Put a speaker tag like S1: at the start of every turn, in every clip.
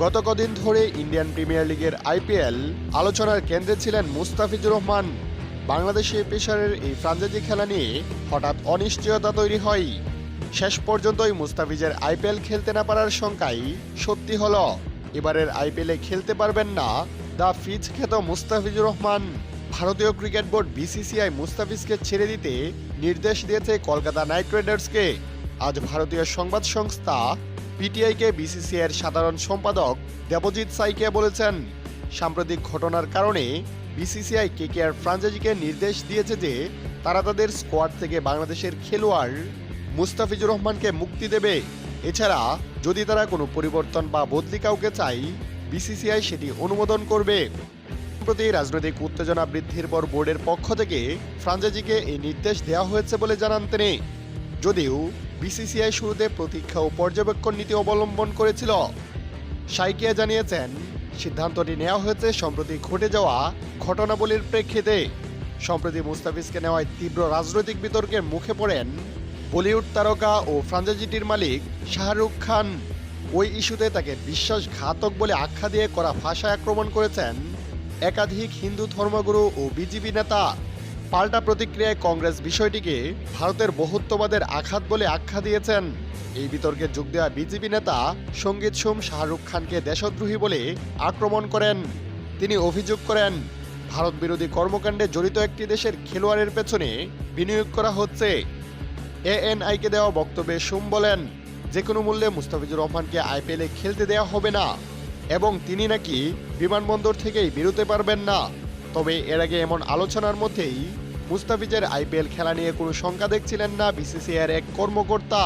S1: গত কদিন ধরে ইন্ডিয়ান প্রিমিয়ার লিগের আইপিএল আলোচনার কেন্দ্রে ছিলেন মুস্তাফিজুর রহমান। বাংলাদেশে পেসারের এই ফ্রাঞ্চাইজি খেলা নিয়ে হঠাৎ অনিশ্চয়তা তৈরি হয়। শেষ পর্যন্তই মুস্তাফিজের আইপিএল খেলতে না পারার শঙ্কাই সত্যি হল। এবারের আইপিএলে খেলতে পারবেন না দ্য ফিজ খ্যাত মুস্তাফিজুর রহমান। ভারতীয় ক্রিকেট বোর্ড বিসিসিআই মুস্তাফিজকে ছেড়ে দিতে নির্দেশ দিয়েছে কলকাতা নাইট রাইডার্সকে। আজ ভারতীয় সংবাদ সংস্থা পিটিআইকে বিসিসিআইয়ের সাধারণ সম্পাদক দেবজিৎ সাইকিয়া বলেছেন, সাম্প্রতিক ঘটনার কারণে বিসিসিআই কেকেআর ফ্রাঞ্চাইজিকে নির্দেশ দিয়েছে যে তারা তাদের স্কোয়াড থেকে বাংলাদেশের খেলোয়াড় মুস্তাফিজুর রহমানকে মুক্তি দেবে। এছাড়া যদি তারা কোনো পরিবর্তন বা বদলি কাউকে চায়, বিসিসিআই সেটি অনুমোদন করবে। সম্প্রতি রাজনৈতিক উত্তেজনা বৃদ্ধির পর বোর্ডের পক্ষ থেকে ফ্রাঞ্চাইজিকে এই নির্দেশ দেওয়া হয়েছে বলে জানান তিনি। যদিও বিসিসিআই শুরুতে প্রতীক্ষা ও পর্যবেক্ষণ নীতি অবলম্বন করেছিল। সাইকিয়া জানিয়েছেন, সিদ্ধান্তটি নেওয়া হয়েছে সম্প্রতি ঘটে যাওয়া ঘটনাবলীর প্রেক্ষিতে। সম্প্রতি মুস্তাফিজকে নেওয়ায় তীব্র রাজনৈতিক বিতর্কের মুখে পড়েন বলিউড তারকা ও ফ্রাঞ্চাইজিটির মালিক শাহরুখ খান। ওই ইস্যুতে তাকে বিশ্বাসঘাতক বলে আখ্যা দিয়ে করা ভাষায় আক্রমণ করেছেন একাধিক হিন্দু ধর্মগুরু ও বিজেপি নেতা। পাল্টা প্রতিক্রিয়ায় কংগ্রেস বিষয়টিকে ভারতের বহুত্ববাদের আঘাত বলে আখ্যা দিয়েছেন। এই বিতর্কে যোগ দেওয়া বিজেপি নেতা সঙ্গীত সোম শাহরুখ খানকে দেশদ্রোহী বলে আক্রমণ করেন। তিনি অভিযোগ করেন, ভারত বিরোধী কর্মকাণ্ডে জড়িত একটি দেশের খেলোয়াড়ের পেছনে বিনিয়োগ করা হচ্ছে। এএনআইকে দেওয়া বক্তব্যে সোম বলেন, যে কোনো মূল্যে মুস্তাফিজুর রহমানকে আইপিএলে খেলতে দেওয়া হবে না এবং তিনি নাকি বিমানবন্দর থেকেই বেরোতে পারবেন না। তবে এর আগে এমন আলোচনার মধ্যেই মুস্তাফিজের আইপিএল খেলা নিয়ে কোনো শঙ্কা দেখছিলেন না বিসিসিআইয়ের এক কর্মকর্তা।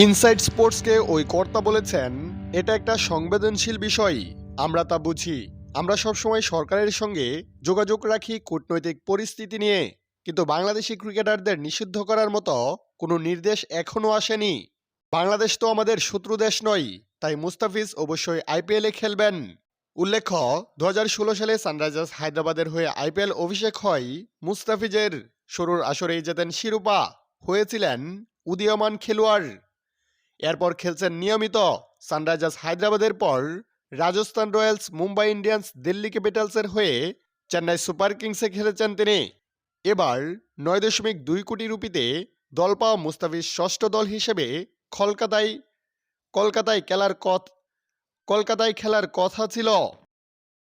S1: ইনসাইড স্পোর্টসকে ওই কর্তা বলেছেন, এটা একটা সংবেদনশীল বিষয়, আমরা তা বুঝি। আমরা সবসময় সরকারের সঙ্গে যোগাযোগ রাখি কূটনৈতিক পরিস্থিতি নিয়ে, কিন্তু বাংলাদেশি ক্রিকেটারদের নিষিদ্ধ করার মতো কোনো নির্দেশ এখনও আসেনি। বাংলাদেশ তো আমাদের শত্রু দেশ নয়, তাই মুস্তাফিজ অবশ্যই আইপিএলে খেলবেন। উল্লেখ্য, 2016 সালে সানরাইজার্স হায়দ্রাবাদের হয়ে আইপিএল অভিষেক হয় মুস্তাফিজের। শুরুর আসরেই জেতেন শিরোপা, হয়েছিলেন উদীয়মান খেলোয়াড়। এরপর খেলছেন নিয়মিত। সানরাইজার্স হায়দ্রাবাদের পর রাজস্থান রয়্যালস, মুম্বাই ইন্ডিয়ান্স, দিল্লি ক্যাপিটালসের হয়ে চেন্নাই সুপার কিংসে খেলেছেন তিনি। এবার 9.2 কোটি রুপিতে দল পাওয়া মুস্তাফিজ ষষ্ঠ দল হিসেবে কলকাতায় খেলার কথা ছিল।